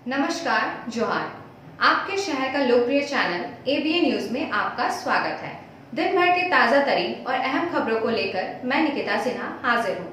नमस्कार, जोहार। आपके शहर का लोकप्रिय चैनल एबीएन न्यूज में आपका स्वागत है। दिन भर के ताजा तरीन और अहम खबरों को लेकर मैं निकिता सिन्हा हाजिर हूँ।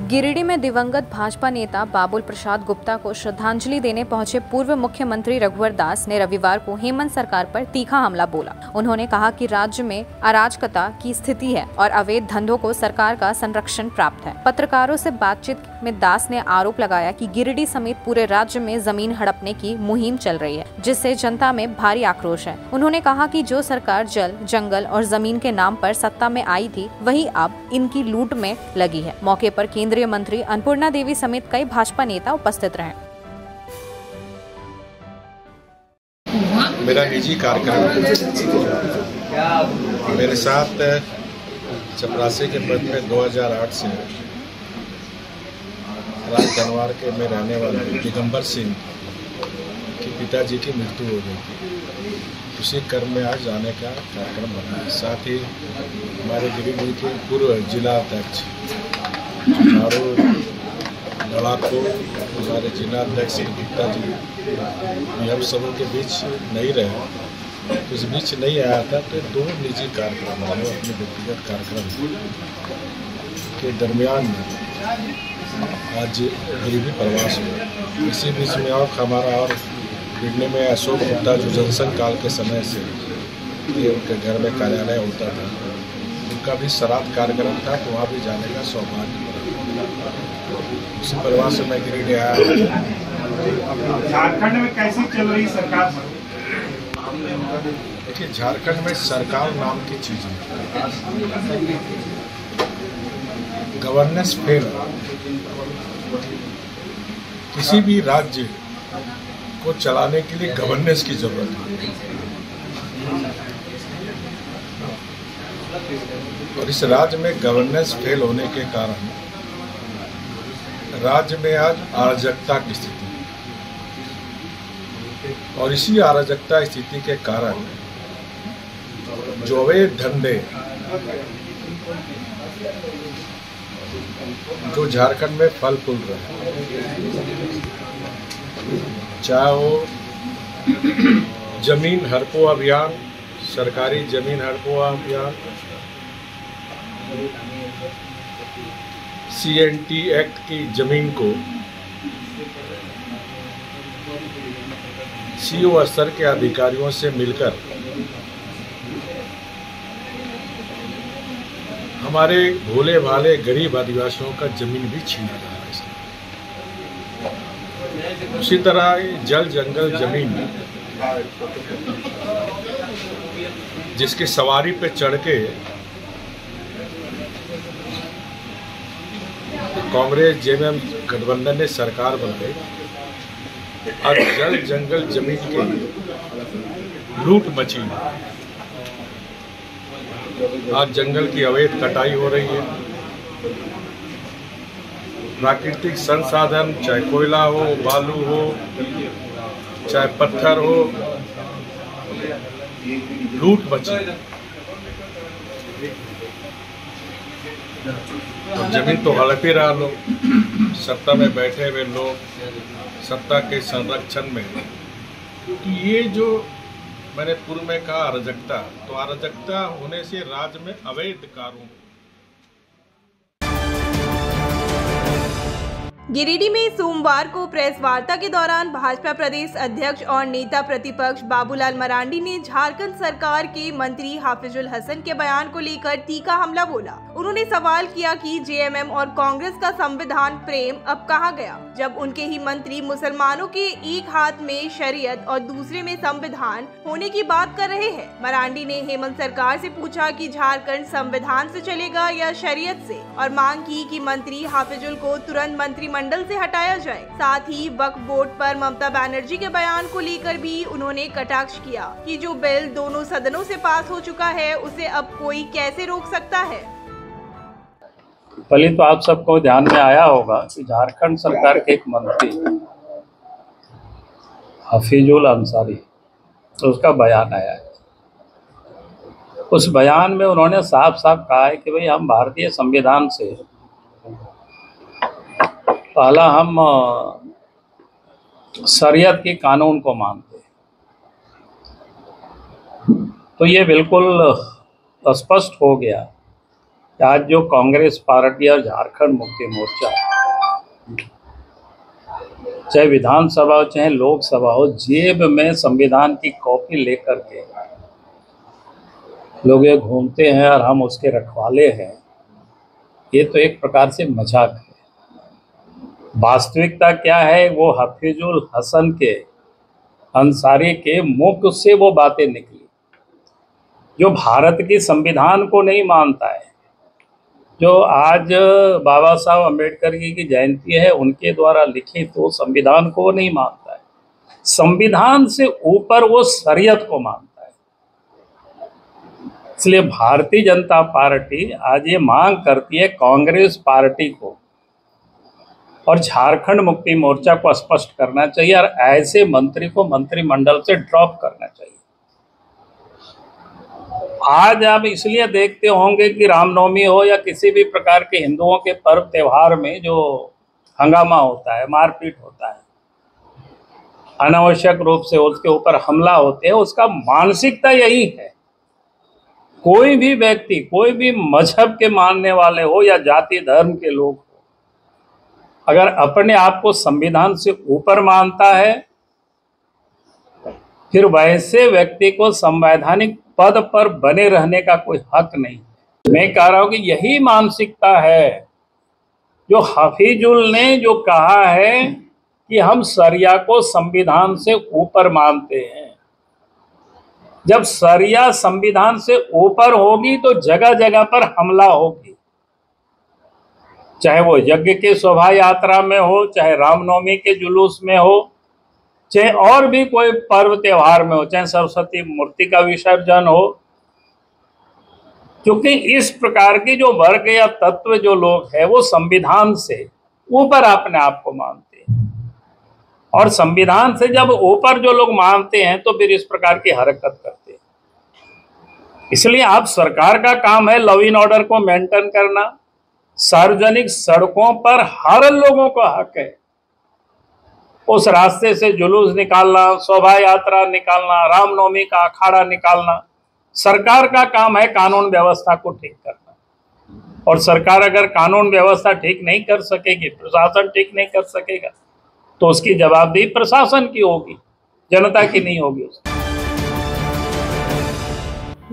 गिरिडीह में दिवंगत भाजपा नेता बाबुल प्रसाद गुप्ता को श्रद्धांजलि देने पहुंचे पूर्व मुख्यमंत्री रघुवर दास ने रविवार को हेमंत सरकार पर तीखा हमला बोला। उन्होंने कहा कि राज्य में अराजकता की स्थिति है और अवैध धंधों को सरकार का संरक्षण प्राप्त है। पत्रकारों से बातचीत में दास ने आरोप लगाया कि गिरिडीह समेत पूरे राज्य में जमीन हड़पने की मुहिम चल रही है, जिससे जनता में भारी आक्रोश है। उन्होंने कहा कि जो सरकार जल, जंगल और जमीन के नाम पर सत्ता में आई थी, वही अब इनकी लूट में लगी है। मौके पर केंद्रीय मंत्री अन्नपूर्णा देवी समेत कई भाजपा नेता उपस्थित रहे। मेरा निजी कार्यक्रम मेरे साथ चपरासी के पद में 2008 से राजधनवार के में रहने वाले दिगंबर सिंह के पिताजी की मृत्यु हो गई थी। उसी क्रम में आज जाने का कार्यक्रम बना है। साथ ही हमारे गिरिडीह के पूर्व जिला अध्यक्ष चारों लड़ाकू हमारे जिला अध्यक्ष गुप्ता जी हम सबों के बीच नहीं रहे। इस बीच नहीं आया था तो दो निजी कार्यक्रम अपने व्यक्तिगत कार्यक्रम के दरमियान आज गिरिडीह प्रवास हुआ। इसी बीच में और हमारा और गिरने में अशोक गुप्ता जो जनसंघ काल के समय से ये उनके घर में कार्यालय होता था, उनका भी श्राद्ध कार्यक्रम था, तो वहाँ भी जाने का सौभाग्य मिला। उसी परिवार से मैं गिरिडीह आया। झारखंड में कैसी चल रही सरकार? देखिए, झारखंड में सरकार नाम की चीज है, गवर्नेंस फेल। किसी भी राज्य को चलाने के लिए गवर्नेंस की जरूरत है, और इस राज्य में गवर्नेंस फेल होने के कारण राज्य में आज अराजकता की स्थिति है। और इसी अराजकता स्थिति के कारण जो अवैध धंधे जो झारखंड में फल फूल रहे हैं, चाहे वो जमीन हड़पो अभियान, सरकारी जमीन हड़पो अभियान, CNT एक्ट की जमीन को CO स्तर के अधिकारियों से मिलकर हमारे भोले भाले गरीब आदिवासियों का जमीन भी छीना जा रहा है। उसी तरह जल जंगल जमीन जिसकी सवारी पे चढ़ के कांग्रेस जेएमएम गठबंधन ने सरकार बनाई, आज जल जंगल जमीन की लूट मची। आज जंगल की अवैध कटाई हो रही है। प्राकृतिक संसाधन चाहे कोयला हो, बालू हो, चाहे पत्थर हो, लूट मची। तो जमीन तो हड़प ही रहा लोग, सत्ता में बैठे हुए लोग सत्ता के संरक्षण में। तो ये जो मैंने पूर्व में कहा अराजकता, तो अराजकता होने से राज्य में अवैध कार्यों। गिरिडीह में सोमवार को प्रेस वार्ता के दौरान भाजपा प्रदेश अध्यक्ष और नेता प्रतिपक्ष बाबूलाल मरांडी ने झारखंड सरकार के मंत्री हाफिजुल हसन के बयान को लेकर तीखा हमला बोला। उन्होंने सवाल किया कि जेएमएम और कांग्रेस का संविधान प्रेम अब कहाँ गया, जब उनके ही मंत्री मुसलमानों के एक हाथ में शरीयत और दूसरे में संविधान होने की बात कर रहे हैं। मरांडी ने हेमंत सरकार से पूछा कि झारखंड संविधान से चलेगा या शरीयत से, और मांग की कि मंत्री हाफिजुल को तुरंत मंत्रिमंडल से हटाया जाए। साथ ही वक्फ बोर्ड पर ममता बनर्जी के बयान को लेकर भी उन्होंने कटाक्ष किया कि जो बिल दोनों सदनों से पास हो चुका है, उसे अब कोई कैसे रोक सकता है। पहले तो आप सबको ध्यान में आया होगा कि झारखंड सरकार के एक मंत्री हफीजुल अंसारी, तो उसका बयान आया है। उस बयान में उन्होंने साफ साफ कहा है कि भाई हम भारतीय संविधान से पहला, हम शरीयत के कानून को मानते हैं। तो ये बिल्कुल स्पष्ट हो गया कि आज जो कांग्रेस पार्टी और झारखंड मुक्ति मोर्चा, चाहे विधानसभा हो चाहे लोकसभा हो, जेब में संविधान की कॉपी लेकर के लोग ये घूमते हैं और हम उसके रखवाले हैं, ये तो एक प्रकार से मजाक है। वास्तविकता क्या है, वो हफीजुल हसन के अंसारी के मुख से वो बातें निकली जो भारत की संविधान को नहीं मानता है। जो आज बाबा साहब अम्बेडकर की जयंती है, उनके द्वारा लिखित वो संविधान को नहीं मानता है। संविधान से ऊपर वो शरीयत को मानता है। इसलिए भारतीय जनता पार्टी आज ये मांग करती है कांग्रेस पार्टी को और झारखंड मुक्ति मोर्चा को स्पष्ट करना चाहिए और ऐसे मंत्री को मंत्रिमंडल से ड्रॉप करना चाहिए। आज आप इसलिए देखते होंगे कि रामनवमी हो या किसी भी प्रकार के हिंदुओं के पर्व त्योहार में जो हंगामा होता है, मारपीट होता है, अनावश्यक रूप से उसके ऊपर हमला होते हैं, उसका मानसिकता यही है। कोई भी व्यक्ति, कोई भी मजहब के मानने वाले हो या जाति धर्म के लोग हो, अगर अपने आप को संविधान से ऊपर मानता है, फिर वैसे व्यक्ति को संवैधानिक पद पर बने रहने का कोई हक नहीं। मैं कह रहा हूं कि यही मानसिकता है जो हफीजुल ने जो कहा है कि हम शरिया को संविधान से ऊपर मानते हैं। जब शरिया संविधान से ऊपर होगी तो जगह जगह पर हमला होगी, चाहे वो यज्ञ के शोभा यात्रा में हो, चाहे रामनवमी के जुलूस में हो, चाहे और भी कोई पर्व त्योहार में हो, चाहे सरस्वती मूर्ति का विसर्जन हो। क्योंकि इस प्रकार की जो वर्ग या तत्व जो लोग हैं वो संविधान से ऊपर अपने आप को मानते हैं, और संविधान से जब ऊपर जो लोग मानते हैं तो फिर इस प्रकार की हरकत करते हैं। इसलिए आप सरकार का काम है लॉ एंड ऑर्डर को मेंटेन करना। सार्वजनिक सड़कों पर हर लोगों का हक है उस रास्ते से जुलूस निकालना, शोभा यात्रा निकालना, रामनवमी का अखाड़ा निकालना। सरकार का काम है कानून व्यवस्था को ठीक करना, और सरकार अगर कानून व्यवस्था ठीक नहीं कर सकेगी, प्रशासन ठीक नहीं कर सकेगा, तो उसकी जवाबदेही प्रशासन की होगी, जनता की नहीं होगी उसकी।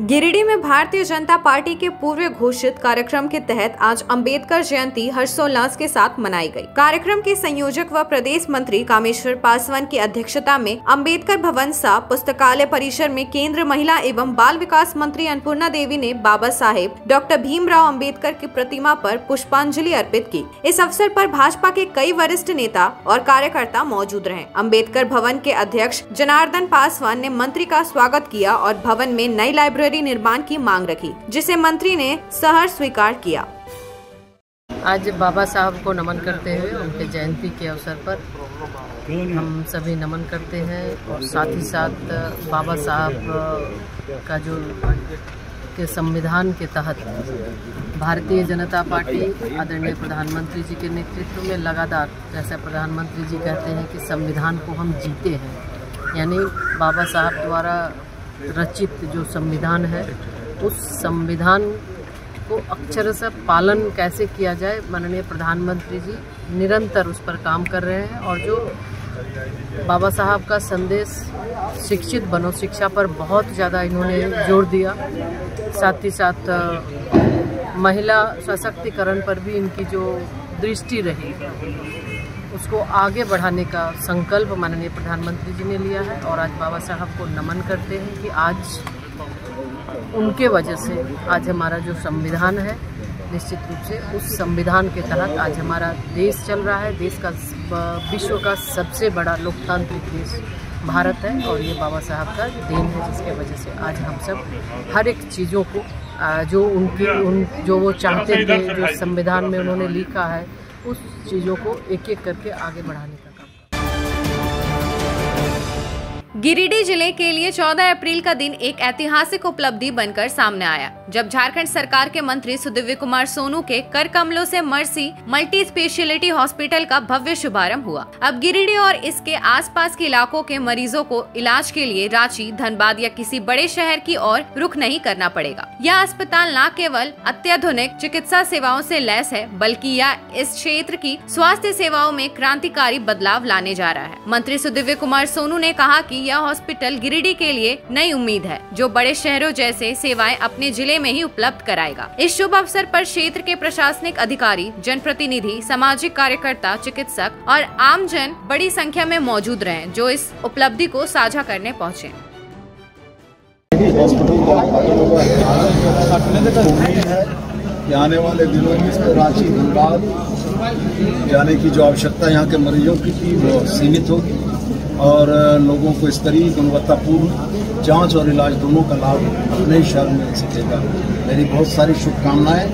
गिरिडीह में भारतीय जनता पार्टी के पूर्व घोषित कार्यक्रम के तहत आज अंबेडकर जयंती हर्षोल्लास के साथ मनाई गई। कार्यक्रम के संयोजक व प्रदेश मंत्री कामेश्वर पासवान की अध्यक्षता में अंबेडकर भवन सा पुस्तकालय परिसर में केंद्र महिला एवं बाल विकास मंत्री अन्नपूर्णा देवी ने बाबा साहेब डॉक्टर भीमराव अंबेडकर की प्रतिमा पर पुष्पांजलि अर्पित की। इस अवसर पर भाजपा के कई वरिष्ठ नेता और कार्यकर्ता मौजूद रहे। अंबेडकर भवन के अध्यक्ष जनार्दन पासवान ने मंत्री का स्वागत किया और भवन में नई लाइब्रेरी निर्माण की मांग रखी, जिसे मंत्री ने सहर्ष स्वीकार किया। आज बाबा साहब को नमन करते हुए उनके जयंती के अवसर पर हम सभी नमन करते हैं, और साथ ही साथ बाबा साहब का जो के संविधान के तहत भारतीय जनता पार्टी आदरणीय प्रधानमंत्री जी के नेतृत्व में लगातार, जैसा प्रधानमंत्री जी कहते हैं कि संविधान को हम जीते हैं, यानी बाबा साहब द्वारा रचित जो संविधान है उस संविधान को अक्षरशः पालन कैसे किया जाए, माननीय प्रधानमंत्री जी निरंतर उस पर काम कर रहे हैं। और जो बाबा साहब का संदेश शिक्षित बनो, शिक्षा पर बहुत ज़्यादा इन्होंने जोर दिया। साथ ही साथ महिला सशक्तिकरण पर भी इनकी जो दृष्टि रही उसको आगे बढ़ाने का संकल्प माननीय प्रधानमंत्री जी ने लिया है। और आज बाबा साहब को नमन करते हैं कि आज उनके वजह से आज हमारा जो संविधान है, निश्चित रूप से उस संविधान के तहत आज हमारा देश चल रहा है। देश का विश्व का सबसे बड़ा लोकतांत्रिक देश भारत है, और ये बाबा साहब का देन है, जिसके वजह से आज हम सब हर एक चीज़ों को जो जो वो चाहते थे, जो संविधान में उन्होंने लिखा है, उस चीज़ों को एक एक करके आगे बढ़ाने का काम। गिरिडीह जिले के लिए 14 अप्रैल का दिन एक ऐतिहासिक उपलब्धि बनकर सामने आया, जब झारखंड सरकार के मंत्री सुदिव्य कुमार सोनू के कर कमलों से मर्सी मल्टी स्पेशलिटी हॉस्पिटल का भव्य शुभारंभ हुआ। अब गिरिडीह और इसके आसपास के इलाकों के मरीजों को इलाज के लिए रांची, धनबाद या किसी बड़े शहर की ओर रुख नहीं करना पड़ेगा। यह अस्पताल न केवल अत्याधुनिक चिकित्सा सेवाओं से लैस है, बल्कि यह इस क्षेत्र की स्वास्थ्य सेवाओं में क्रांतिकारी बदलाव लाने जा रहा है। मंत्री सुदिव्य कुमार सोनू ने कहा कि यह हॉस्पिटल गिरिडीह के लिए नई उम्मीद है, जो बड़े शहरों जैसे सेवाएं अपने जिले में ही उपलब्ध कराएगा। इस शुभ अवसर पर क्षेत्र के प्रशासनिक अधिकारी, जनप्रतिनिधि, सामाजिक कार्यकर्ता, चिकित्सक और आमजन बड़ी संख्या में मौजूद रहे, जो इस उपलब्धि को साझा करने पहुँचे। कि आने वाले दिनों में रांची, धनबाद जाने की जो आवश्यकता यहाँ के मरीजों की थी वो सीमित होगी और लोगों को स्तरीय गुणवत्तापूर्ण जांच और इलाज दोनों का लाभ अपने ही शहर में मिल सकेगा। मेरी बहुत सारी शुभकामनाएं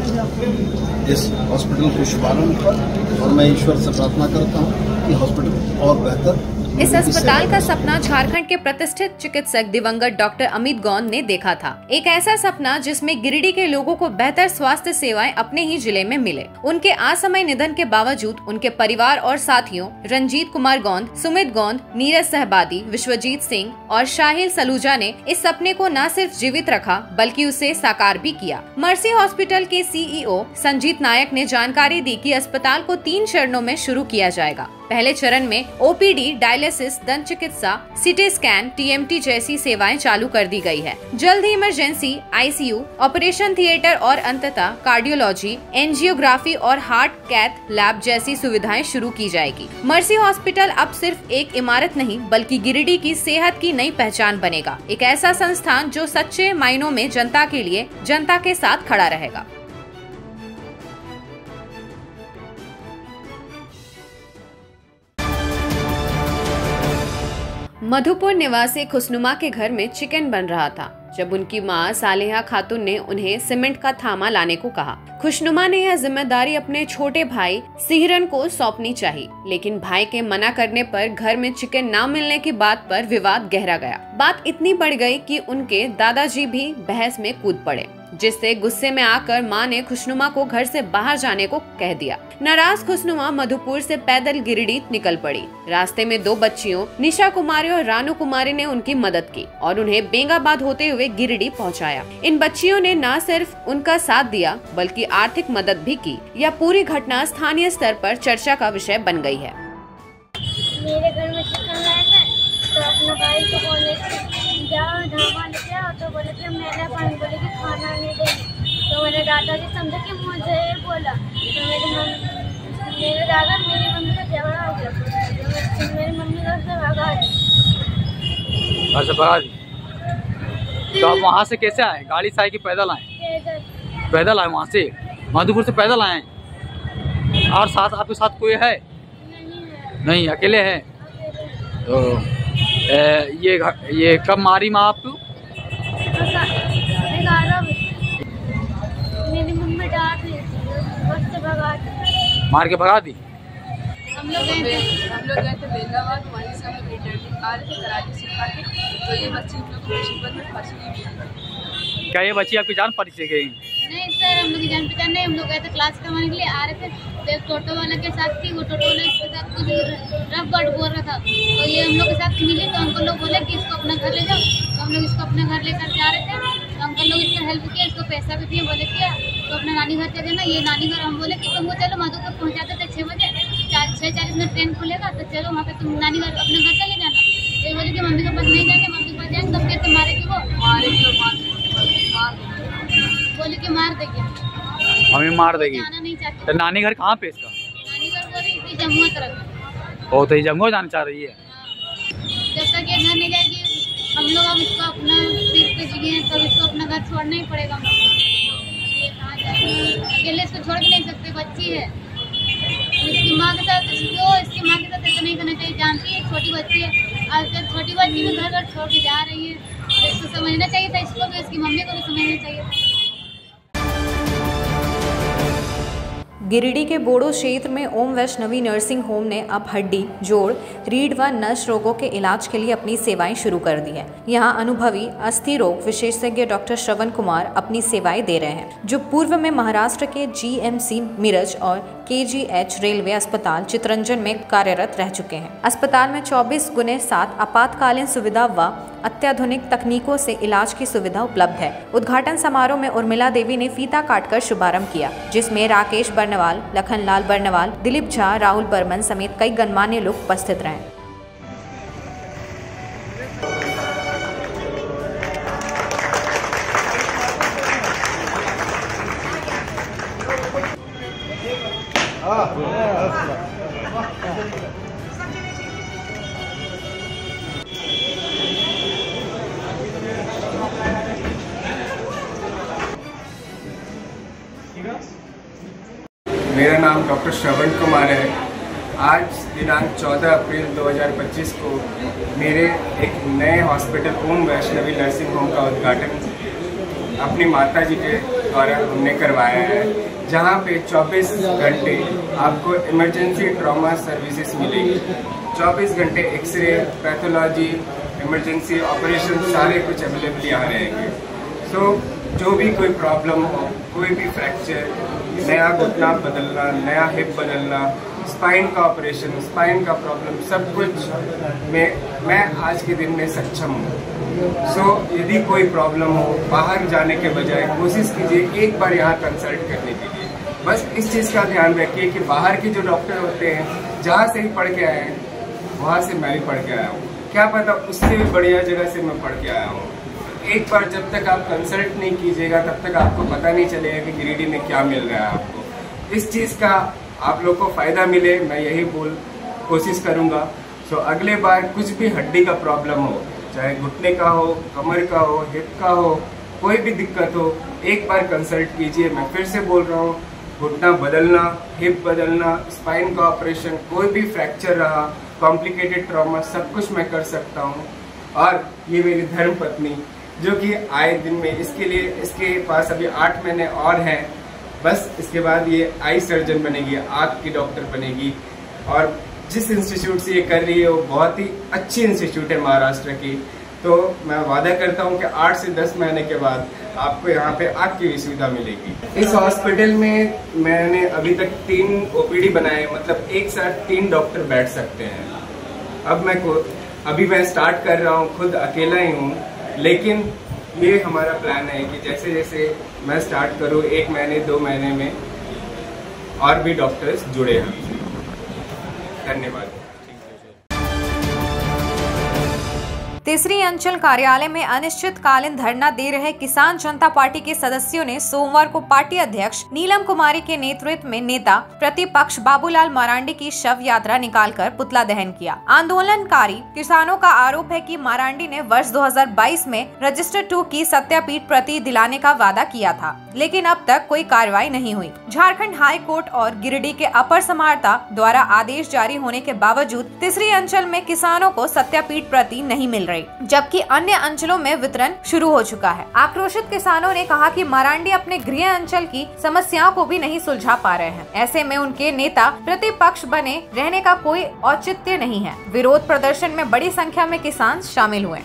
इस हॉस्पिटल के शुभारंभ पर, और मैं ईश्वर से प्रार्थना करता हूँ कि हॉस्पिटल और बेहतर। इस अस्पताल का सपना झारखंड के प्रतिष्ठित चिकित्सक दिवंगत डॉक्टर अमित गौंद ने देखा था। एक ऐसा सपना जिसमें गिरिडीह के लोगों को बेहतर स्वास्थ्य सेवाएं अपने ही जिले में मिले। उनके असमय निधन के बावजूद उनके परिवार और साथियों रंजीत कुमार गौंद, सुमित गौंद, नीरज सहबादी, विश्वजीत सिंह और शाहिल सलूजा ने इस सपने को न सिर्फ जीवित रखा, बल्कि उसे साकार भी किया। मर्सी हॉस्पिटल के CEO संजीत नायक ने जानकारी दी कि अस्पताल को 3 चरणों में शुरू किया जाएगा। पहले चरण में OPD, डायलिसिस, दंत चिकित्सा, CT स्कैन, TMT जैसी सेवाएं चालू कर दी गई है। जल्द ही इमरजेंसी, ICU, ऑपरेशन थिएटर और अंततः कार्डियोलॉजी, एंजियोग्राफी और हार्ट कैथ लैब जैसी सुविधाएं शुरू की जाएगी। मर्सी हॉस्पिटल अब सिर्फ एक इमारत नहीं, बल्कि गिरिडीह की सेहत की नई पहचान बनेगा। एक ऐसा संस्थान जो सच्चे मायनों में जनता के लिए, जनता के साथ खड़ा रहेगा। मधुपुर निवासी खुशनुमा के घर में चिकन बन रहा था, जब उनकी मां सालेहा खातून ने उन्हें सीमेंट का थामा लाने को कहा। खुशनुमा ने यह जिम्मेदारी अपने छोटे भाई सिहरन को सौंपनी चाहिए, लेकिन भाई के मना करने पर घर में चिकन न मिलने की बात पर विवाद गहरा गया। बात इतनी बढ़ गई कि उनके दादाजी भी बहस में कूद पड़े, जिससे गुस्से में आकर मां ने खुशनुमा को घर से बाहर जाने को कह दिया। नाराज खुशनुमा मधुपुर से पैदल गिरिडीह निकल पड़ी। रास्ते में 2 बच्चियों निशा कुमारी और रानू कुमारी ने उनकी मदद की और उन्हें बेंगाबाद होते हुए गिरिडीह पहुंचाया। इन बच्चियों ने न सिर्फ उनका साथ दिया, बल्कि आर्थिक मदद भी की। यह पूरी घटना स्थानीय स्तर पर चर्चा का विषय बन गई है। मेरे घर में चिकन लाया था, तो अपने भाई को बोले जाओ ढाबा लेके आओ, तो बोले कि मैंने पानी बोले कि खाना नहीं देंगे। तो मेरे दादाजी समझे कि मुझे बोला, तो मेरे दादा मेरी मम्मी का झगड़ा हो गया, तो मेरी मम्मी घर से भगा दी। घर से भगा दी? तो आप वहाँ से कैसे आए? गाड़ी से आए कि पैदल आए? पैदल आए वहाँ से, मधुपुर से पैदल आए। और साथ आपके साथ कोई है? नहीं, अकेले हैं। तो ये कब मारी माँ आपको? मेरी मम्मी डांट रही थी, भगा दी, मार के भगा दी। हम लोग गए थे बेंगाबाद, वहीं से हम लोग रिटर्न आ रहे थे कराची से खाके, तो ये बच्ची हम लोग को मुसीबत में फंस गई। क्या ये बच्ची आपकी जान परिचय गई? नहीं सर, हम लोग की जान पहचान नहीं। हम लोग गए थे क्लास करवाने के लिए, आ रहे थे तो एक टोटो वाला के साथ थी। वो टोटो वाला इसके साथ कुछ रफ गट बोल रहा था, तो ये हम लोग के साथ मिली। तो अंकल लोग बोले कि इसको अपना घर ले जाओ, तो हम लोग इसको अपने घर लेकर जा रहे थे। तो अंकल लोग इसको हेल्प किया, इसको पैसा भी दिए, बोले किया तो अपना नानी घर चले ना। ये नानी घर हम बोले कि तुमको चलो मधुपुर पहुँचाते थे 6 बजे, 6:40 में ट्रेन खुलेगा, तो चलो वहाँ पे तुम नानी घर अपने घर चले जाना। तो बोले कि मम्मी के पास नहीं जाएंगे, मम्मी के पास जाएंगे तो फिर मारेगी, वो बोले कि मार देगी, हमें मार देगी। जाना नहीं चाहती। तो नानी घर कहाँ पे इसका? नानी घर बोल रही थी जम्मू तरफ। ओ, तो ये जम्मू जाना चाह रही है। जब तक ये घर नहीं जाएगी, हम लोग अब इसको अपना सिर पे जिए, तब इसको अपना घर छोड़ना ही पड़ेगा। ये कहाँ जाएगी? अकेले इसको छोड़ भी नहीं सकते, बच्ची है। इसकी माँ के साथ इसकी माँ के साथ ऐसा नहीं करना चाहिए। जानती है छोटी बच्ची है, आज छोटी बच्ची भी घर छोड़ के जा रही है, तो इसको समझना चाहिए था। इसको भी, इसकी मम्मी को भी समझना चाहिए था। गिरिडीह के बोडो क्षेत्र में ओम वैष्णवी नर्सिंग होम ने अब हड्डी, जोड़, रीढ़ व नस रोगों के इलाज के लिए अपनी सेवाएं शुरू कर दी हैं। यहां अनुभवी अस्थि रोग विशेषज्ञ डॉक्टर श्रवण कुमार अपनी सेवाएं दे रहे हैं, जो पूर्व में महाराष्ट्र के GMC मिरज और KGH रेलवे अस्पताल चितरंजन में कार्यरत रह चुके हैं। अस्पताल में 24/7 आपातकालीन सुविधा व अत्याधुनिक तकनीकों से इलाज की सुविधा उपलब्ध है। उद्घाटन समारोह में उर्मिला देवी ने फीता काटकर शुभारंभ किया, जिसमें राकेश बर्नवाल, लखनलाल बर्नवाल, दिलीप झा, राहुल बर्मन समेत कई गणमान्य लोग उपस्थित रहे। मेरा नाम डॉक्टर श्रवण कुमार है। आज दिनांक 14 अप्रैल 2025 को मेरे एक नए हॉस्पिटल ओम वैष्णवी नर्सिंग होम का उद्घाटन अपनी माताजी के द्वारा हमने करवाया है, जहां पे 24 घंटे आपको इमरजेंसी ट्रॉमा सर्विसेज मिलेगी। 24 घंटे एक्सरे, पैथोलॉजी, इमरजेंसी ऑपरेशन सारे कुछ अवेलेबल यहाँ रहेंगे। सो जो भी कोई प्रॉब्लम हो, कोई भी फ्रैक्चर, नया घुटना बदलना, नया हिप बदलना, स्पाइन का ऑपरेशन, स्पाइन का प्रॉब्लम, सब कुछ मैं आज के दिन में सक्षम हूँ। सो यदि कोई प्रॉब्लम हो, बाहर जाने के बजाय कोशिश कीजिए एक बार यहाँ कंसल्ट करने के लिए। बस इस चीज़ का ध्यान रखिए कि बाहर के जो डॉक्टर होते हैं, जहाँ से ही पढ़ के आए हैं वहाँ से मैं भी पढ़ के आया हूँ, क्या पता उससे भी बढ़िया जगह से मैं पढ़ के आया हूँ। एक बार जब तक आप कंसल्ट नहीं कीजिएगा तब तक आपको पता नहीं चलेगा कि गिरिडीह में क्या मिल रहा है आपको। इस चीज़ का आप लोग को फ़ायदा मिले, मैं यही कोशिश करूँगा। सो अगले बार कुछ भी हड्डी का प्रॉब्लम हो, चाहे घुटने का हो, कमर का हो, हिप का हो, कोई भी दिक्कत हो, एक बार कंसल्ट कीजिए। मैं फिर से बोल रहा हूँ, घुटना बदलना, हिप बदलना, स्पाइन का ऑपरेशन, कोई भी फ्रैक्चर रहा, कॉम्प्लिकेटेड ट्रॉमा, सब कुछ मैं कर सकता हूँ। और ये मेरी धर्म पत्नी जो कि आए दिन में इसके पास अभी 8 महीने और हैं, बस इसके बाद ये आई सर्जन बनेगी, आँख की डॉक्टर बनेगी। और जिस इंस्टीट्यूट से ये कर रही है वो बहुत ही अच्छी इंस्टीट्यूट है महाराष्ट्र की। तो मैं वादा करता हूँ कि 8 से 10 महीने के बाद आपको यहाँ पे आँख की भी सुविधा मिलेगी। इस हॉस्पिटल में मैंने अभी तक 3 OPD बनाए, मतलब एक साथ 3 डॉक्टर बैठ सकते हैं। अभी मैं स्टार्ट कर रहा हूँ, खुद अकेला ही हूँ, लेकिन ये हमारा प्लान है कि जैसे जैसे मैं स्टार्ट करूँ 1 महीने 2 महीने में और भी डॉक्टर्स जुड़े हमसे। धन्यवाद। तीसरी अंचल कार्यालय में अनिश्चितकालीन धरना दे रहे किसान जनता पार्टी के सदस्यों ने सोमवार को पार्टी अध्यक्ष नीलम कुमारी के नेतृत्व में नेता प्रतिपक्ष बाबूलाल मरांडी की शव यात्रा निकालकर पुतला दहन किया। आंदोलनकारी किसानों का आरोप है कि मरांडी ने वर्ष 2022 में रजिस्टर 2 की सत्यापित प्रति दिलाने का वादा किया था, लेकिन अब तक कोई कार्रवाई नहीं हुई। झारखंड हाई कोर्ट और गिरिडीह के अपर समाहर्ता द्वारा आदेश जारी होने के बावजूद तीसरी अंचल में किसानों को सत्यापित प्रति नहीं मिल रही, जबकि अन्य अंचलों में वितरण शुरू हो चुका है। आक्रोशित किसानों ने कहा कि मरांडी अपने गृह अंचल की समस्याओं को भी नहीं सुलझा पा रहे हैं। ऐसे में उनके नेता प्रतिपक्ष बने रहने का कोई औचित्य नहीं है। विरोध प्रदर्शन में बड़ी संख्या में किसान शामिल हुए।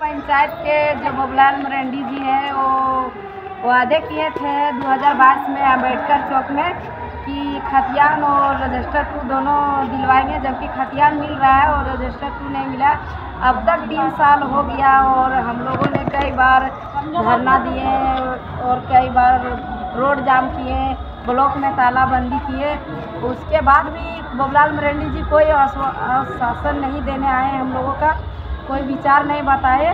पंचायत के जो बाबूलाल मरांडी जी हैं वो वादे किए थे 2022 में अम्बेडकर चौक में कि खतियान और रजिस्टर 2 दोनों दिलवाएंगे, जबकि खतियान मिल रहा है और रजिस्टर 2 नहीं मिला। अब तक 3 साल हो गया और हम लोगों ने कई बार धरना दिए और कई बार रोड जाम किए, ब्लॉक में तालाबंदी किए। उसके बाद भी बाबूलाल मरांडी जी कोई आश्वासन नहीं देने आए, हम लोगों का कोई विचार नहीं बताए,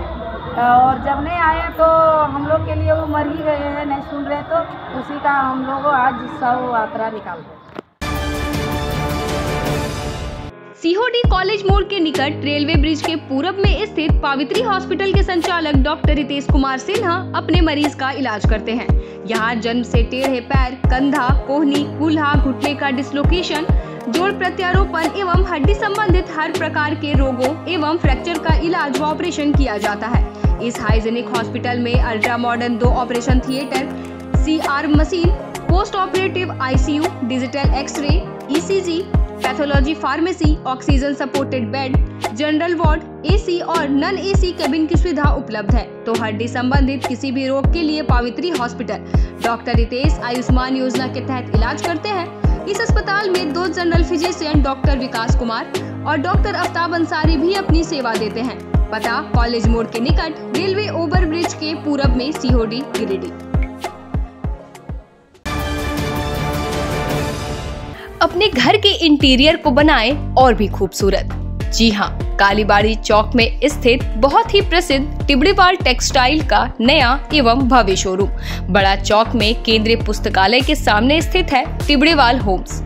और जब नहीं आए तो हम लोग के लिए वो मर ही गए हैं, नहीं सुन रहे, तो उसी का हम लोग आज शव यात्रा निकाल रहे। सीहोडी कॉलेज मोड़ के निकट रेलवे ब्रिज के पूरब में स्थित पावित्री हॉस्पिटल के संचालक डॉक्टर रितेश कुमार सिन्हा अपने मरीज का इलाज करते हैं। यहाँ जन्म से टेढ़े पैर, कंधा, कोहनी, कूल्हा, घुटने का डिसलोकेशन, जोड़ प्रत्यारोपण एवं हड्डी संबंधित हर प्रकार के रोगों एवं फ्रैक्चर का इलाज व ऑपरेशन किया जाता है। इस हाइजेनिक हॉस्पिटल में ultra modern 2 operation theatre, CR machine, post operative ICU, digital x ray, ECG, pathology pharmacy, oxygen supported bed, general ward, AC और नॉन AC केबिन की सुविधा उपलब्ध है। तो हड्डी संबंधित किसी भी रोग के लिए पावित्री हॉस्पिटल डॉक्टर रितेश आयुष्मान योजना के तहत इलाज करते हैं। इस अस्पताल में 2 जनरल फिजिशियन डॉक्टर विकास कुमार और डॉक्टर आफ्ताब अंसारी भी अपनी सेवा देते हैं। पता कॉलेज मोड़ के निकट रेलवे ओवर ब्रिज के पूरब में, सीहोडी, गिरिडीह। अपने घर के इंटीरियर को बनाएं और भी खूबसूरत। जी हाँ, कालीबाड़ी चौक में स्थित बहुत ही प्रसिद्ध टिबड़ीवाल टेक्सटाइल का नया एवं भव्य शोरूम बड़ा चौक में केंद्रीय पुस्तकालय के सामने स्थित है टिबड़ीवाल होम्स।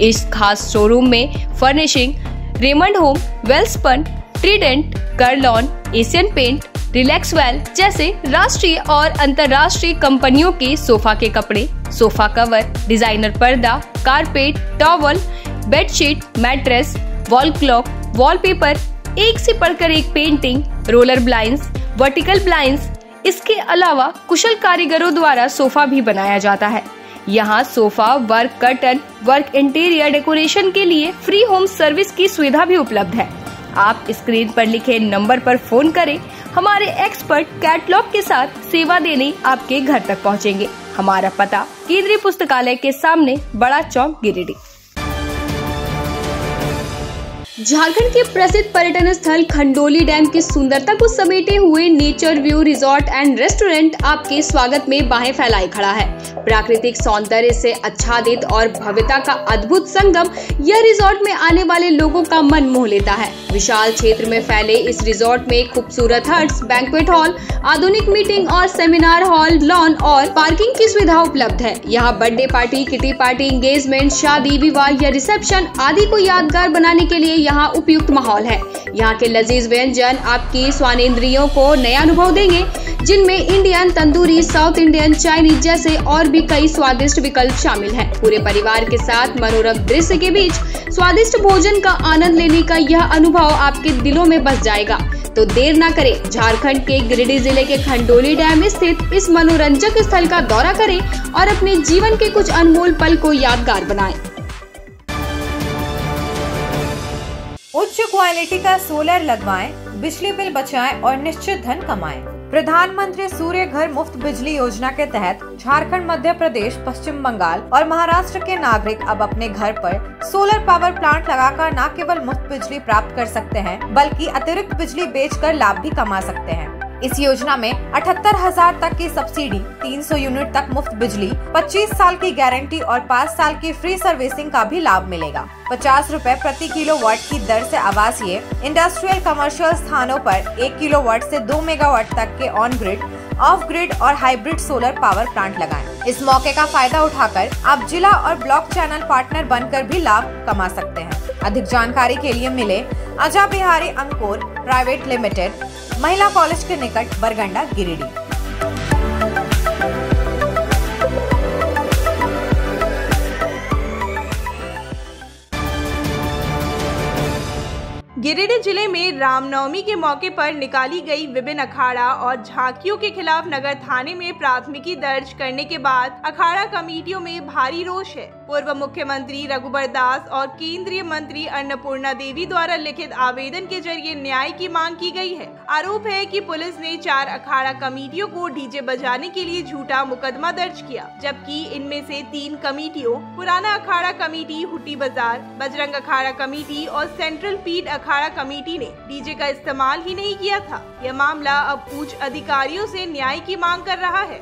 इस खास शोरूम में furnishing, Raymond home, Welspun, Trident, Kurlon, Asian paint, Relaxwell जैसे राष्ट्रीय और अंतर्राष्ट्रीय कंपनियों के सोफा के कपड़े, सोफा कवर, डिजाइनर पर्दा, carpet, towel, bedsheet, mattress, wall clock, wallpaper, एक से बढ़कर एक painting, roller blinds, vertical blinds, इसके अलावा कुशल कारीगरों द्वारा सोफा भी बनाया जाता है। यहाँ sofa work, curtain work, interior decoration के लिए फ्री होम सर्विस की सुविधा भी उपलब्ध है। आप स्क्रीन पर लिखे नंबर पर फोन करें, हमारे एक्सपर्ट कैटलॉग के साथ सेवा देने आपके घर तक पहुंचेंगे। हमारा पता केंद्रीय पुस्तकालय के सामने, बड़ा चौक, गिरिडीह। झारखंड के प्रसिद्ध पर्यटन स्थल खंडोली डैम की सुंदरता को समेटे हुए nature view resort and restaurant आपके स्वागत में बाहें फैलाए खड़ा है। प्राकृतिक सौंदर्य से आच्छादित और भव्यता का अद्भुत संगम यह रिजॉर्ट में आने वाले लोगों का मन मोह लेता है। विशाल क्षेत्र में फैले इस रिजॉर्ट में खूबसूरत हट्स, बैंक्वेट हॉल, आधुनिक मीटिंग और सेमिनार हॉल, लॉन और पार्किंग की सुविधा उपलब्ध है। यहाँ birthday party, kitty party, engagement, शादी, विवाह या रिसेप्शन आदि को यादगार बनाने के लिए यहाँ उपयुक्त माहौल है। यहाँ के लजीज व्यंजन आपकी स्वानेंद्रियों को नया अनुभव देंगे, जिनमें Indian, tandoori, south Indian, Chinese जैसे और भी कई स्वादिष्ट विकल्प शामिल हैं। पूरे परिवार के साथ मनोरम दृश्य के बीच स्वादिष्ट भोजन का आनंद लेने का यह अनुभव आपके दिलों में बस जाएगा। तो देर ना करें, झारखंड के गिरिडीह जिले के खंडोली डैम स्थित इस मनोरंजक स्थल का दौरा करें और अपने जीवन के कुछ अनमोल पल को यादगार बनाएं। उच्च क्वालिटी का सोलर लगवाएं, बिजली बिल बचाएं और निश्चित धन कमाएं। प्रधानमंत्री सूर्य घर मुफ्त बिजली योजना के तहत झारखंड, मध्य प्रदेश, पश्चिम बंगाल और महाराष्ट्र के नागरिक अब अपने घर पर सोलर पावर प्लांट लगाकर न केवल मुफ्त बिजली प्राप्त कर सकते हैं, बल्कि अतिरिक्त बिजली बेचकर लाभ भी कमा सकते हैं। इस योजना में 78,000 तक की सब्सिडी, 300 यूनिट तक मुफ्त बिजली, 25 साल की गारंटी और 5 साल की फ्री सर्विसिंग का भी लाभ मिलेगा। 50 रुपए प्रति किलोवाट की दर से आवासीय, इंडस्ट्रियल, कमर्शियल स्थानों पर 1 किलोवाट से 2 मेगावाट तक के ऑन ग्रिड, ऑफ ग्रिड और हाइब्रिड सोलर पावर प्लांट लगाएं। इस मौके का फायदा उठाकर आप जिला और ब्लॉक चैनल पार्टनर बनकर भी लाभ कमा सकते हैं। अधिक जानकारी के लिए मिले अजा बिहारी अंकुर प्राइवेट लिमिटेड, महिला कॉलेज के निकट, बरगंडा, गिरिडीह। गिरिडीह जिले में रामनवमी के मौके पर निकाली गई विभिन्न अखाड़ा और झांकियों के खिलाफ नगर थाने में प्राथमिकी दर्ज करने के बाद अखाड़ा कमेटियों में भारी रोष है। पूर्व मुख्यमंत्री रघुवर दास और केंद्रीय मंत्री अन्नपूर्णा देवी द्वारा लिखित आवेदन के जरिए न्याय की मांग की गई है। आरोप है कि पुलिस ने 4 अखाड़ा कमेटियों को डीजे बजाने के लिए झूठा मुकदमा दर्ज किया, जबकि इनमें से 3 कमेटियों, पुराना अखाड़ा कमेटी हुट्टी बाजार, बजरंग अखाड़ा कमेटी और सेंट्रल पीड अखाड़ा कमेटी ने डीजे का इस्तेमाल ही नहीं किया था। यह मामला अब उच्च अधिकारियों से न्याय की मांग कर रहा है।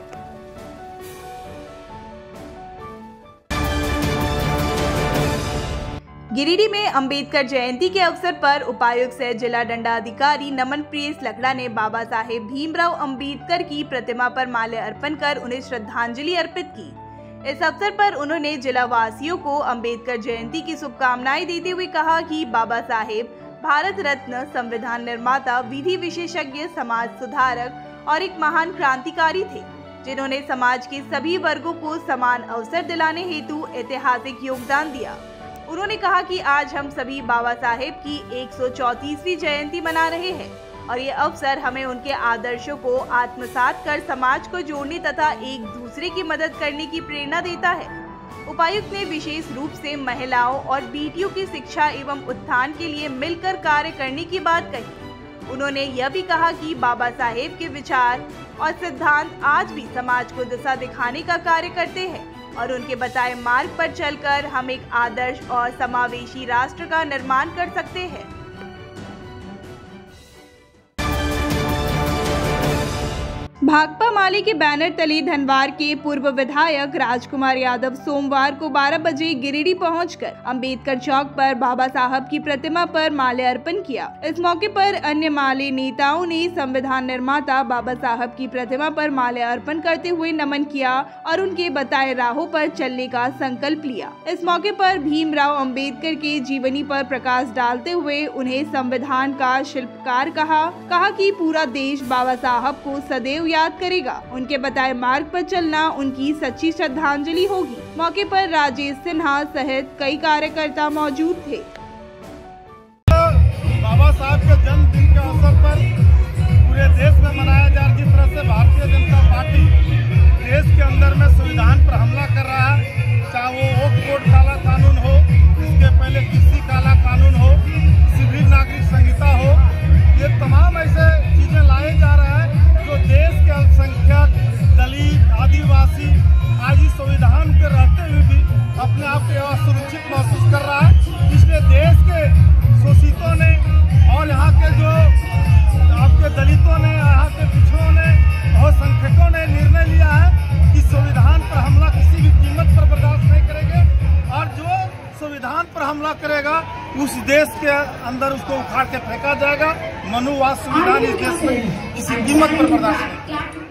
गिरिडीह में अंबेडकर जयंती के अवसर पर उपायुक्त सह जिला दंडाधिकारी नमन प्रियेश लकड़ा ने बाबा साहेब भीमराव अंबेडकर की प्रतिमा पर माल्यार्पण कर उन्हें श्रद्धांजलि अर्पित की। इस अवसर पर उन्होंने जिला वासियों को अंबेडकर जयंती की शुभकामनाएं देते हुए कहा कि बाबा साहेब भारत रत्न, संविधान निर्माता, विधि विशेषज्ञ, समाज सुधारक और एक महान क्रांतिकारी थे, जिन्होंने समाज के सभी वर्गों को समान अवसर दिलाने हेतु ऐतिहासिक योगदान दिया। उन्होंने कहा कि आज हम सभी बाबा साहेब की 134वीं जयंती मना रहे हैं और ये अवसर हमें उनके आदर्शों को आत्मसात कर समाज को जोड़ने तथा एक दूसरे की मदद करने की प्रेरणा देता है। उपायुक्त ने विशेष रूप से महिलाओं और बेटियों की शिक्षा एवं उत्थान के लिए मिलकर कार्य करने की बात कही। उन्होंने यह भी कहा कि बाबा साहेब के विचार और सिद्धांत आज भी समाज को दिशा दिखाने का कार्य करते हैं और उनके बताए मार्ग पर चलकर हम एक आदर्श और समावेशी राष्ट्र का निर्माण कर सकते हैं। भाकपा माले के बैनर तले धनवार के पूर्व विधायक राजकुमार यादव सोमवार को 12 बजे गिरिडीह पहुंचकर अंबेडकर चौक पर बाबा साहब की प्रतिमा पर माल्यार्पण किया। इस मौके पर अन्य माले नेताओं ने संविधान निर्माता बाबा साहब की प्रतिमा पर माल्यार्पण करते हुए नमन किया और उनके बताए राहों पर चलने का संकल्प लिया। इस मौके पर भीमराव अंबेडकर के जीवनी पर प्रकाश डालते हुए उन्हें संविधान का शिल्पकार कहा कि पूरा देश बाबा साहब को सदैव याद करेगा। उनके बताए मार्ग पर चलना उनकी सच्ची श्रद्धांजलि होगी। मौके पर राजेश सिन्हा सहित कई कार्यकर्ता मौजूद थे। बाबा साहब के जन्मदिन के अवसर पर पूरे देश में मनाया जा रहा है। जिस तरह से भारतीय जनता पार्टी देश के अंदर में संविधान पर हमला कर रहा है, चाहे वो वक्फ बोर्ड काला कानून हो, इसके पहले कृषि काला कानून हो, सिविल नागरिक संहिता हो, ये तमाम ऐसे चीजें लाए जा रहा है जो देश के अल्पसंख्यक, दलित, आदिवासी आज इस संविधान के रहते हुए भी अपने आप को असुरक्षित महसूस कर रहा है। इसलिए देश के शोषितों ने और यहाँ के जो आपके दलितों ने, यहाँ के पिछड़ों ने, बहुसंख्यकों ने निर्णय लिया है कि संविधान पर हमला किसी भी कीमत पर बर्दाश्त नहीं करेंगे और जो संविधान पर हमला करेगा उस देश के अंदर उसको उखाड़ के फेंका जाएगा। मनुवाद संविधान इस देश में किसी कीमत पर बर्दाश्त नहीं।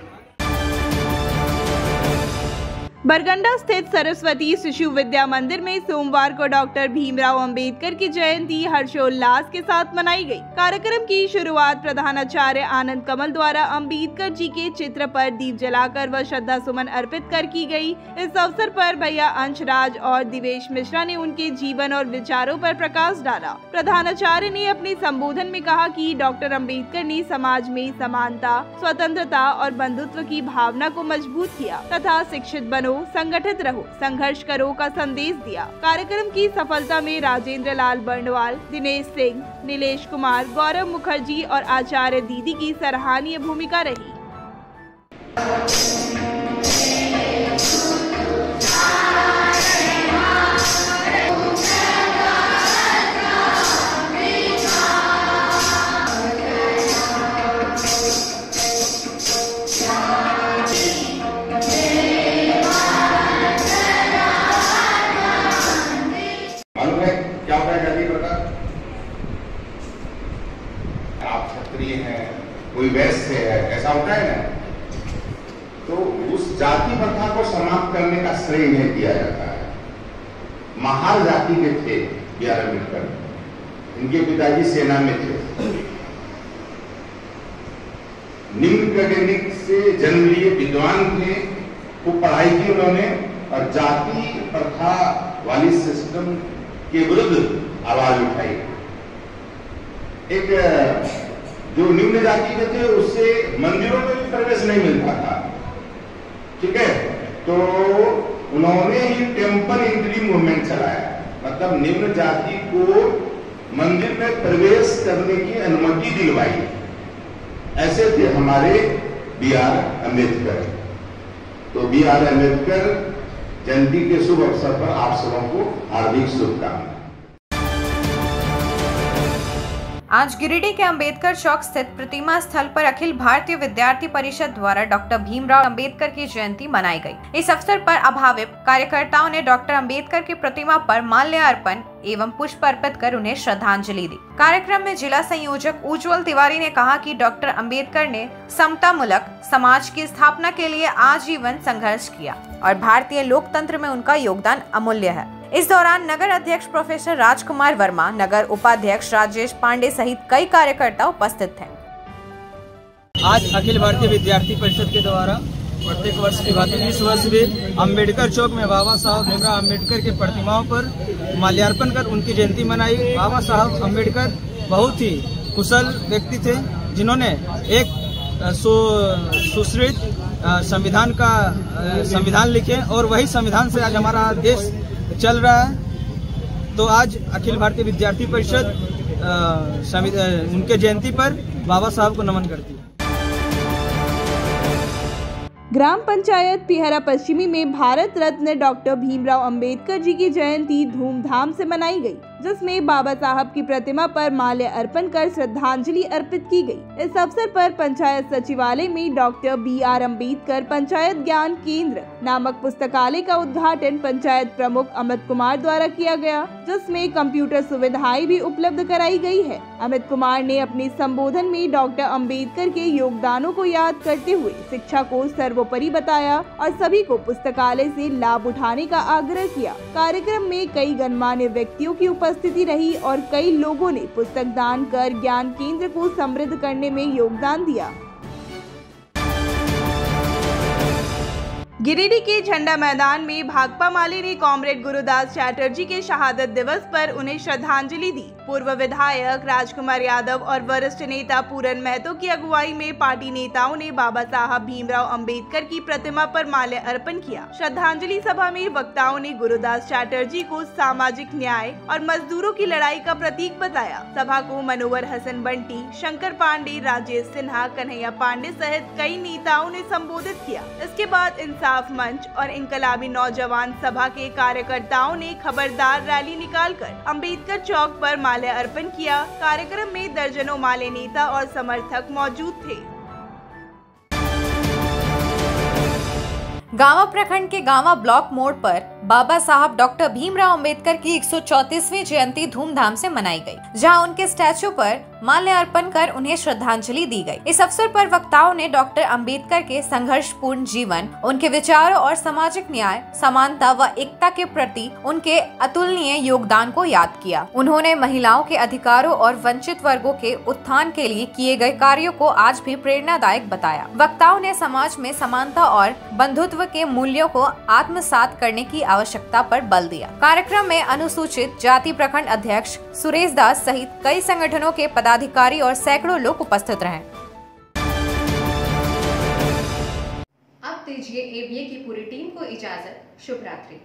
बरगंडा स्थित सरस्वती शिशु विद्या मंदिर में सोमवार को डॉक्टर भीमराव अंबेडकर की जयंती हर्षोल्लास के साथ मनाई गई। कार्यक्रम की शुरुआत प्रधानाचार्य आनंद कमल द्वारा अंबेडकर जी के चित्र पर दीप जलाकर व श्रद्धा सुमन अर्पित कर की गई। इस अवसर पर भैया अंशराज और दिवेश मिश्रा ने उनके जीवन और विचारों पर प्रकाश डाला। प्रधानाचार्य ने अपने संबोधन में कहा कि डॉक्टर अंबेडकर ने समाज में समानता, स्वतंत्रता और बंधुत्व की भावना को मजबूत किया तथा शिक्षित बनो, संगठित रहो, संघर्ष करो का संदेश दिया। कार्यक्रम की सफलता में राजेंद्र लाल बर्णवाल, दिनेश सिंह, नीलेश कुमार, गौरव मुखर्जी और आचार्य दीदी की सराहनीय भूमिका रही। कोई वैश्य है, ऐसा होता है ना, तो उस जाति प्रथा को समाप्त करने का श्रेय नहीं दिया जाता है। महार जाति के थे B.R. अम्बेडकर, इनके पिताजी सेना में थे, निम्न कैटेगरी से जन्म लिए विद्वान थे, खूब पढ़ाई की उन्होंने और जाति प्रथा वाली सिस्टम के विरुद्ध आवाज उठाई। एक जो निम्न जाति के थे उससे मंदिरों में भी प्रवेश नहीं मिलता था, ठीक है, तो उन्होंने ही टेम्पल एंट्री मूवमेंट चलाया, मतलब निम्न जाति को मंदिर में प्रवेश करने की अनुमति दिलवाई। ऐसे थे हमारे B.R. अम्बेडकर। तो B.R. अम्बेडकर जयंती के शुभ अवसर पर आप सबको हार्दिक शुभकामनाएं। आज गिरिडीह के अंबेडकर चौक स्थित प्रतिमा स्थल पर अखिल भारतीय विद्यार्थी परिषद द्वारा डॉक्टर भीमराव अंबेडकर की जयंती मनाई गई। इस अवसर पर अभावित कार्यकर्ताओं ने डॉक्टर अंबेडकर की प्रतिमा पर माल्यार्पण एवं पुष्प अर्पित कर उन्हें श्रद्धांजलि दी। कार्यक्रम में जिला संयोजक उज्जवल तिवारी ने कहा कि डॉक्टर अंबेडकर ने समतामूलक समाज की स्थापना के लिए आजीवन संघर्ष किया। और भारतीय लोकतंत्र में उनका योगदान अमूल्य है। इस दौरान नगर अध्यक्ष प्रोफेसर राजकुमार वर्मा, नगर उपाध्यक्ष राजेश पांडे सहित कई कार्यकर्ता उपस्थित थे। आज अखिल भारतीय विद्यार्थी परिषद के द्वारा प्रत्येक वर्ष की भांति इस वर्ष भी अम्बेडकर चौक में बाबा साहब भीमराव अम्बेडकर की प्रतिमाओं पर माल्यार्पण कर उनकी जयंती मनाई। बाबा साहब अम्बेडकर बहुत ही कुशल व्यक्ति थे, जिन्होंने एक सुश्रित संविधान लिखे और वही संविधान से आज हमारा देश चल रहा है। तो आज अखिल भारतीय विद्यार्थी परिषद उनके जयंती पर बाबा साहब को नमन करती है। ग्राम पंचायत पिहरा पश्चिमी में भारत रत्न डॉक्टर भीमराव अंबेडकर जी की जयंती धूमधाम से मनाई गई, जिसमें बाबा साहब की प्रतिमा पर माल्य अर्पण कर श्रद्धांजलि अर्पित की गई। इस अवसर पर पंचायत सचिवालय में डॉक्टर BR अम्बेडकर पंचायत ज्ञान केंद्र नामक पुस्तकालय का उद्घाटन पंचायत प्रमुख अमित कुमार द्वारा किया गया, जिसमें कंप्यूटर सुविधाएं भी उपलब्ध कराई गई है। अमित कुमार ने अपने संबोधन में डॉक्टर अम्बेडकर के योगदानों को याद करते हुए शिक्षा को सर्वोपरि बताया और सभी को पुस्तकालय से लाभ उठाने का आग्रह किया। कार्यक्रम में कई गणमान्य व्यक्तियों की उपस्थिति रही और कई लोगों ने पुस्तक दान कर ज्ञान केंद्र को समृद्ध करने में योगदान दिया। गिरिडीह के झंडा मैदान में भाकपा माले ने कॉमरेड गुरुदास चैटर्जी के शहादत दिवस पर उन्हें श्रद्धांजलि दी। पूर्व विधायक राजकुमार यादव और वरिष्ठ नेता पूरन महतो की अगुवाई में पार्टी नेताओं ने बाबा साहब भीमराव अंबेडकर की प्रतिमा पर माल्य अर्पण किया। श्रद्धांजलि सभा में वक्ताओं ने गुरुदास चैटर्जी को सामाजिक न्याय और मजदूरों की लड़ाई का प्रतीक बताया। सभा को मनोहर हसन बंटी, शंकर पांडे, राजेश सिन्हा, कन्हैया पांडे सहित कई नेताओं ने संबोधित किया। इसके बाद इंसाफ मंच और इनकलाबी नौजवान सभा के कार्यकर्ताओं ने खबरदार रैली निकालकर अंबेडकर चौक पर माल्य अर्पण किया। कार्यक्रम में दर्जनों माले नेता और समर्थक मौजूद थे। गांवा प्रखंड के गांवा ब्लॉक मोड़ पर बाबा साहब डॉक्टर भीमराव अंबेडकर की 134वीं जयंती धूमधाम से मनाई गई, जहां उनके स्टैचू पर माल्य अर्पण कर उन्हें श्रद्धांजलि दी गई। इस अवसर पर वक्ताओं ने डॉक्टर अंबेडकर के संघर्षपूर्ण जीवन, उनके विचारों और सामाजिक न्याय, समानता व एकता के प्रति उनके अतुलनीय योगदान को याद किया। उन्होंने महिलाओं के अधिकारों और वंचित वर्गों के उत्थान के लिए किए गए कार्यों को आज भी प्रेरणादायक बताया। वक्ताओं ने समाज में समानता और बंधुत्व के मूल्यों को आत्मसात करने की आवश्यकता पर बल दिया। कार्यक्रम में अनुसूचित जाति प्रखंड अध्यक्ष सुरेश दास सहित कई संगठनों के पदाधिकारी और सैकड़ों लोग उपस्थित रहे। अब दीजिए ABA की पूरी टीम को इजाजत। शुभ रात्रि।